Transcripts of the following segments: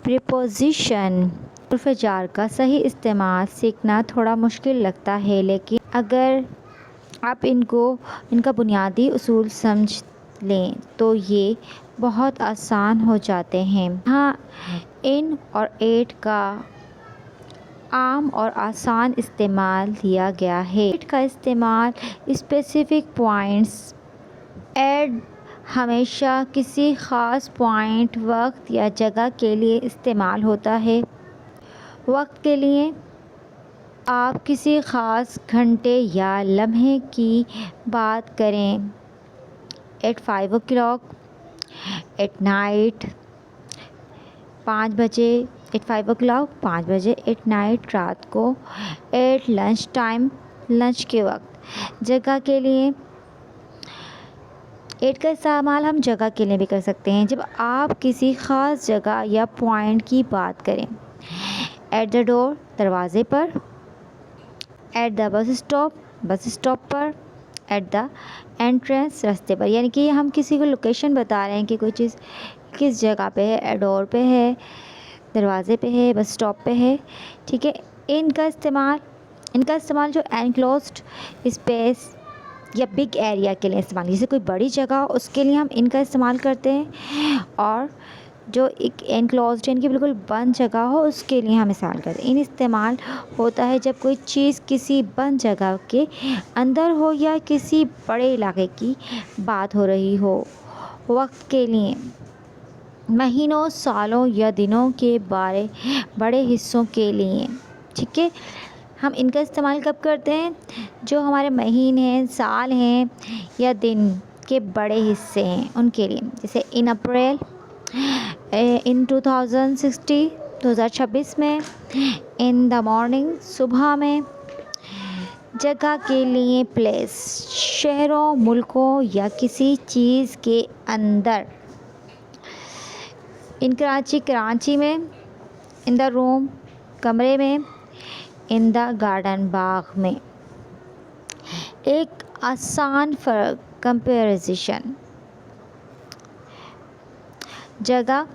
Preposition हर्फ jar का सही इस्तेमाल सीखना थोड़ा मुश्किल लगता है, लेकिन अगर आप इनका बुनियादी उसूल समझ लें तो ये बहुत आसान हो जाते हैं। हाँ, इन और एट का आम और आसान इस्तेमाल दिया गया है। एट का इस्तेमाल स्पेसिफिक पॉइंट्स एड हमेशा किसी ख़ास पॉइंट, वक्त या जगह के लिए इस्तेमाल होता है। वक्त के लिए आप किसी ख़ास घंटे या लम्हे की बात करें। एट 5 o'clock, एट नाइट 5 बजे, एट 5 o'clock 5 बजे, एट नाइट रात को, एट लंच टाइम लंच के वक्त। जगह के लिए एट का इस्तेमाल हम जगह के लिए भी कर सकते हैं, जब आप किसी ख़ास जगह या पॉइंट की बात करें। एट द डोर दरवाज़े पर, एट द बस स्टॉप पर, एट द एंट्रेंस रास्ते पर। यानी कि हम किसी को लोकेशन बता रहे हैं कि कोई चीज़ किस जगह पे है, डोर पे है, दरवाज़े पे है, बस स्टॉप पे है। ठीक है। इनका इस्तेमाल जो एनक्लोज्ड स्पेस या बिग एरिया के लिए इस्तेमाल, जैसे कोई बड़ी जगह उसके लिए हम इनका इस्तेमाल करते हैं, और जो एक एनक्लोज्ड यानी कि बिल्कुल बंद जगह हो उसके लिए हम इस्तेमाल करते हैं। इन इस्तेमाल होता है जब कोई चीज़ किसी बंद जगह के अंदर हो या किसी बड़े इलाके की बात हो रही हो। वक्त के लिए महीनों, सालों या दिनों के बड़े हिस्सों के लिए। ठीक है। हम इनका इस्तेमाल कब करते हैं? जो हमारे महीने हैं, साल हैं या दिन के बड़े हिस्से हैं उनके लिए। जैसे इन अप्रैल, इन 2026 में, इन द मॉर्निंग सुबह में। जगह के लिए प्लेस, शहरों, मुल्कों या किसी चीज़ के अंदर। इन कराची में, इन द रूम कमरे में, इन द गार्डन बाग में। एक आसान फ़र्क कंपैरिजन। जगह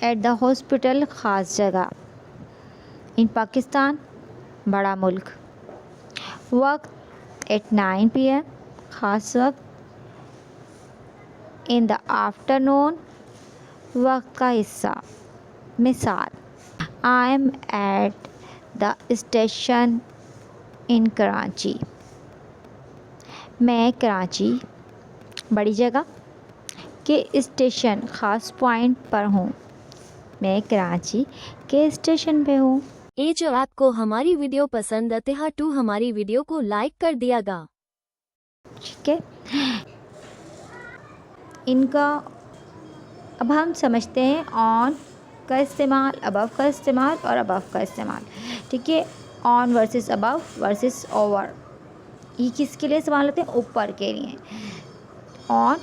एट द हॉस्पिटल ख़ास जगह, इन पाकिस्तान बड़ा मुल्क। वक्त एट 9 PM ख़ास वक्त, इन द आफ्टरनून वक्त का हिस्सा। मिसाल, I am at the station इन कराची। मैं कराची बड़ी जगह के स्टेशन ख़ास पॉइंट पर हूँ। मैं कराची के स्टेशन पे हूँ। ये जो आपको हमारी वीडियो पसंद आते हैं तो हमारी वीडियो को लाइक कर दियागा। ठीक है। इनका अब हम समझते हैं ऑन का इस्तेमाल, अबव का इस्तेमाल और अबव का इस्तेमाल। ठीक है। On versus above versus over, ये किसके लिए इस्तेमाल होते हैं? ऊपर के लिए। ऑन,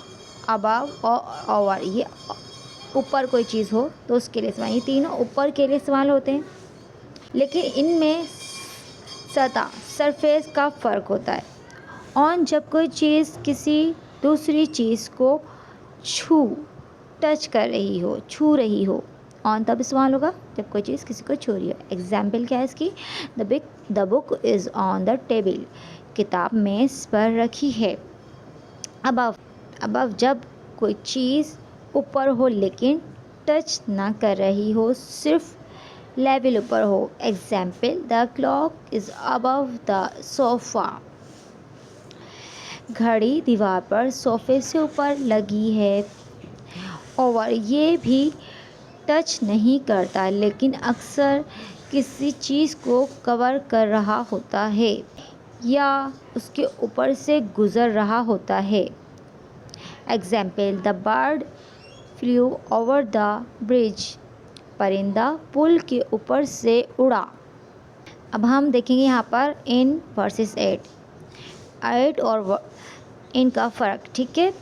अबव और ओवर, ये ऊपर कोई चीज़ हो तो उसके लिए इस्तेमाल, ये तीनों ऊपर के लिए इस्तेमाल होते हैं। लेकिन इनमें सतह, सरफेस का फ़र्क होता है। ऑन जब कोई चीज़ किसी दूसरी चीज़ को टच कर रही हो, छू रही हो। ऑन तब इस्तेमाल होगा जब कोई चीज़ किसी को छू रही हो। एग्जाम्पल क्या है इसकी? The book is on the table, किताब मेज़ पर रखी है। अबव जब कोई चीज़ ऊपर हो लेकिन टच ना कर रही हो, सिर्फ लेवल ऊपर हो। Example, the clock is above the sofa. घड़ी दीवार पर सोफ़े से ऊपर लगी है। ओवर, ये भी टच नहीं करता लेकिन अक्सर किसी चीज़ को कवर कर रहा होता है या उसके ऊपर से गुज़र रहा होता है। Example, the bird flu over the bridge. परिंदा पुल के ऊपर से उड़ा। अब हम देखेंगे यहाँ पर इन वर्सेस एट और इनका फ़र्क। ठीक है।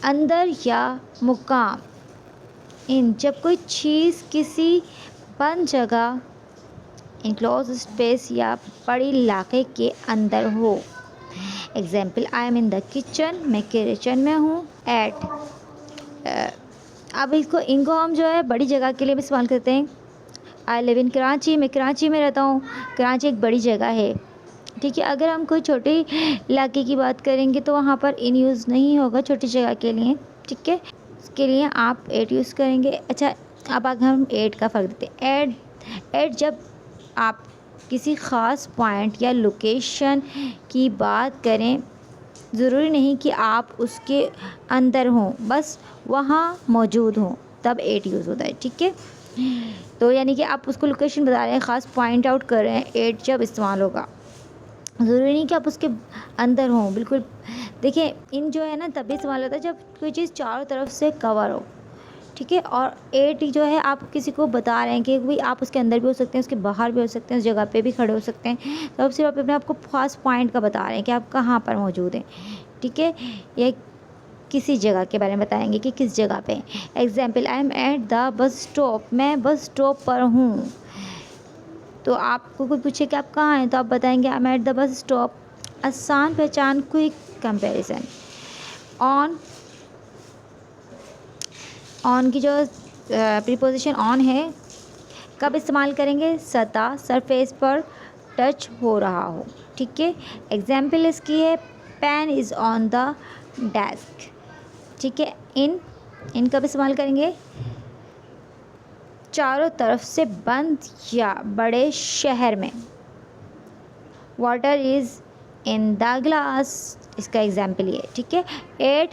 अंदर या मुकाम, इन जब कोई चीज़ किसी बंद जगह, इनक्लोज स्पेस या बड़ी इलाके के अंदर हो। Example, I am in the kitchen, मैं किचन में हूँ। एट, अब इनको हम जो है बड़ी जगह के लिए भी इस्तेमाल करते हैं। आई लिव इन कराची, मैं कराची में रहता हूँ। कराची एक बड़ी जगह है, ठीक है। अगर हम कोई छोटे इलाके की बात करेंगे तो वहाँ पर इन यूज़ नहीं होगा छोटी जगह के लिए, ठीक है। उसके लिए आप एट यूज़ करेंगे। अच्छा, अब आगे हम एट का फ़र्क देते हैं। एट जब आप किसी ख़ास पॉइंट या लोकेशन की बात करें, ज़रूरी नहीं कि आप उसके अंदर हों, बस वहाँ मौजूद हों, तब एट यूज़ होता है, ठीक है। तो यानी कि आप उसको लोकेशन बता रहे हैं, ख़ास पॉइंट आउट कर रहे हैं, एट जब इस्तेमाल होगा। ज़रूरी नहीं कि आप उसके अंदर हों, बिल्कुल। देखिए, इन जो है ना तभी इस्तेमाल होता है जब कोई चीज़ चारों तरफ से कवर हो, ठीक है। और एट जो है आप किसी को बता रहे हैं कि भाई आप उसके अंदर भी हो सकते हैं, उसके बाहर भी हो सकते हैं, उस जगह पे भी खड़े हो सकते हैं। तो आप सिर्फ अपने आपको खास पॉइंट का बता रहे हैं कि आप कहाँ पर मौजूद हैं, ठीक है। ये किसी जगह के बारे में बताएंगे कि किस जगह पे। Example, I am at the bus stop, मैं बस स्टॉप पर हूँ। तो आपको कोई पूछे कि आप कहाँ हैं, तो आप बताएंगे I am at the bus stop. आसान पहचान, क्विक कंपैरिजन। ऑन की जो प्रीपोजिशन ऑन है, कब इस्तेमाल करेंगे? सतह, सरफेस पर टच हो रहा हो, ठीक है। एग्जाम्पल इसकी है, pen is on the desk, ठीक है। इन कब इस्तेमाल करेंगे? चारों तरफ से बंद या बड़े शहर में। Water is in the glass, इसका एग्जाम्पल ये, ठीक है। एट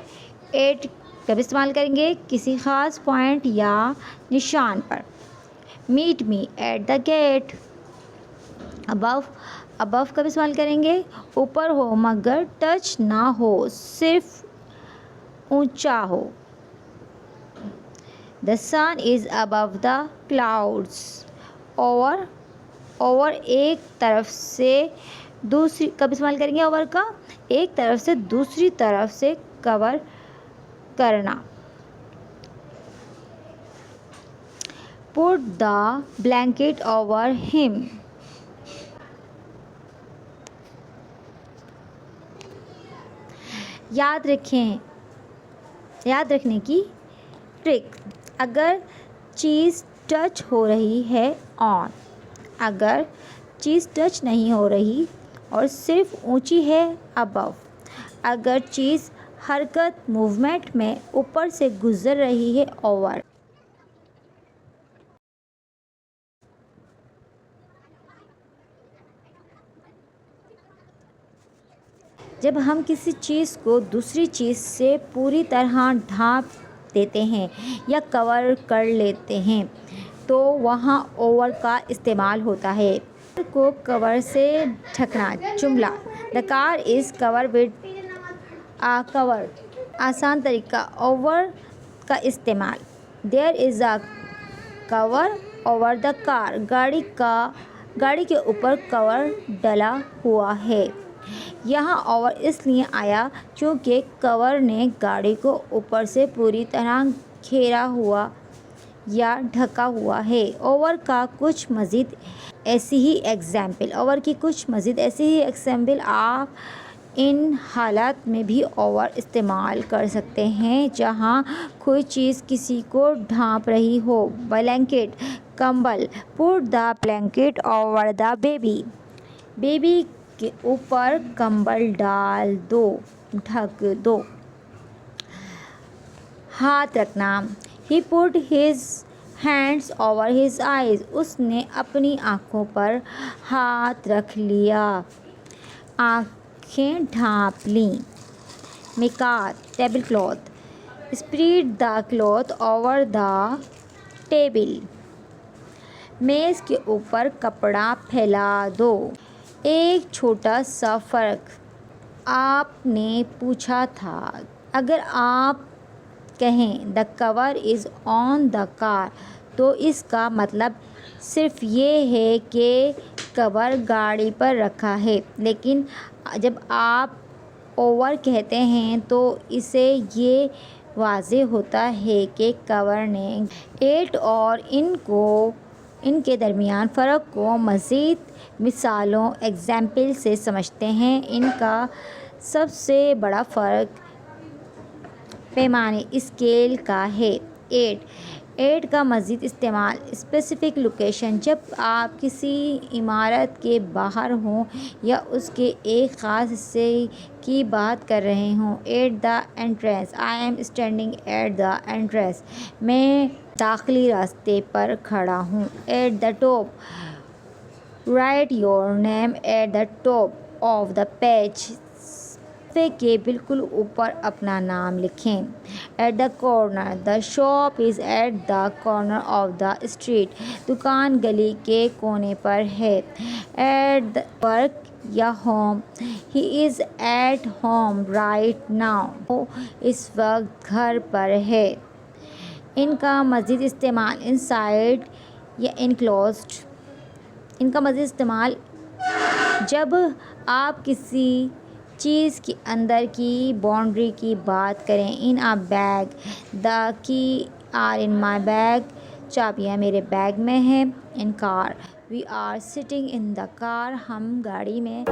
कब इस्तेमाल करेंगे? किसी ख़ास पॉइंट या निशान पर। Meet me at the gate. Above कब इस्तेमाल करेंगे? ऊपर हो मगर टच ना हो, सिर्फ ऊंचा हो। The sun is above the clouds. Over एक तरफ से दूसरी, कब इस्तेमाल करेंगे ओवर का? एक तरफ से दूसरी तरफ से कवर करना। Put the blanket over him. याद रखने की ट्रिक। अगर चीज़ टच हो रही है ऑन, अगर चीज़ टच नहीं हो रही और सिर्फ ऊंची है अबव, अगर चीज़ हरकत मूवमेंट में ऊपर से गुजर रही है ओवर। जब हम किसी चीज़ को दूसरी चीज़ से पूरी तरह ढांप देते हैं या कवर कर लेते हैं तो वहाँ ओवर का इस्तेमाल होता है। को कवर से ढकना। जुमला, the car is cover with a cover. आसान तरीका, ओवर का इस्तेमाल। There is a cover over the car. गाड़ी के ऊपर कवर डला हुआ है। यहाँ ओवर इसलिए आया क्योंकि कवर ने गाड़ी को ऊपर से पूरी तरह घेरा हुआ या ढका हुआ है। ओवर का कुछ मज़ीद ऐसी ही एग्जाम्पल आप इन हालात में भी ओवर इस्तेमाल कर सकते हैं जहाँ कोई चीज़ किसी को ढांप रही हो। ब्लैंकेट, कंबल। Put the blanket over the baby. Baby के ऊपर कंबल डाल दो, ढक दो। हाथ रखना। He put his hands over his eyes. उसने अपनी आँखों पर हाथ रख लिया, आँखें ढाँप लीं। मिकात, table cloth. Spread the cloth over the table. मेज़ के ऊपर कपड़ा फैला दो। एक छोटा सा फ़र्क, आपने पूछा था। अगर आप कहें the cover is on the car तो इसका मतलब सिर्फ ये है कि कवर गाड़ी पर रखा है, लेकिन जब आप ओवर कहते हैं तो इसे ये वाज़े होता है कि कवर ने। एट और इनके दरमियान फ़र्क को मज़ीद मिसालों एग्जाम्पल से समझते हैं। इनका सबसे बड़ा फ़र्क पैमाने स्केल का है। एट का मज़ीद इस्तेमाल स्पेसिफ़िक लोकेशन, जब आप किसी इमारत के बाहर हों या उसके एक ख़ास हिस्से की बात कर रहे हों। At the entrance, I am standing at the entrance, मैं दाखिली रास्ते पर खड़ा हूँ। At the top, right your name at the top of the page, के बिल्कुल ऊपर अपना नाम लिखें। At the corner, the shop is at the corner of the street, दुकान गली के कोने पर है। एट द वर्क या home, he is at home right now, वो इस वक्त घर पर है। इनका मज़ीद इस्तेमाल इनसाइड या इनक्लोज्ड, इनका मज़ीद इस्तेमाल जब आप किसी चीज़ के अंदर की बाउंड्री की बात करें। In a bag, the key are in my bag, चाबियाँ मेरे बैग में हैं। In car, we are sitting in the car, हम गाड़ी में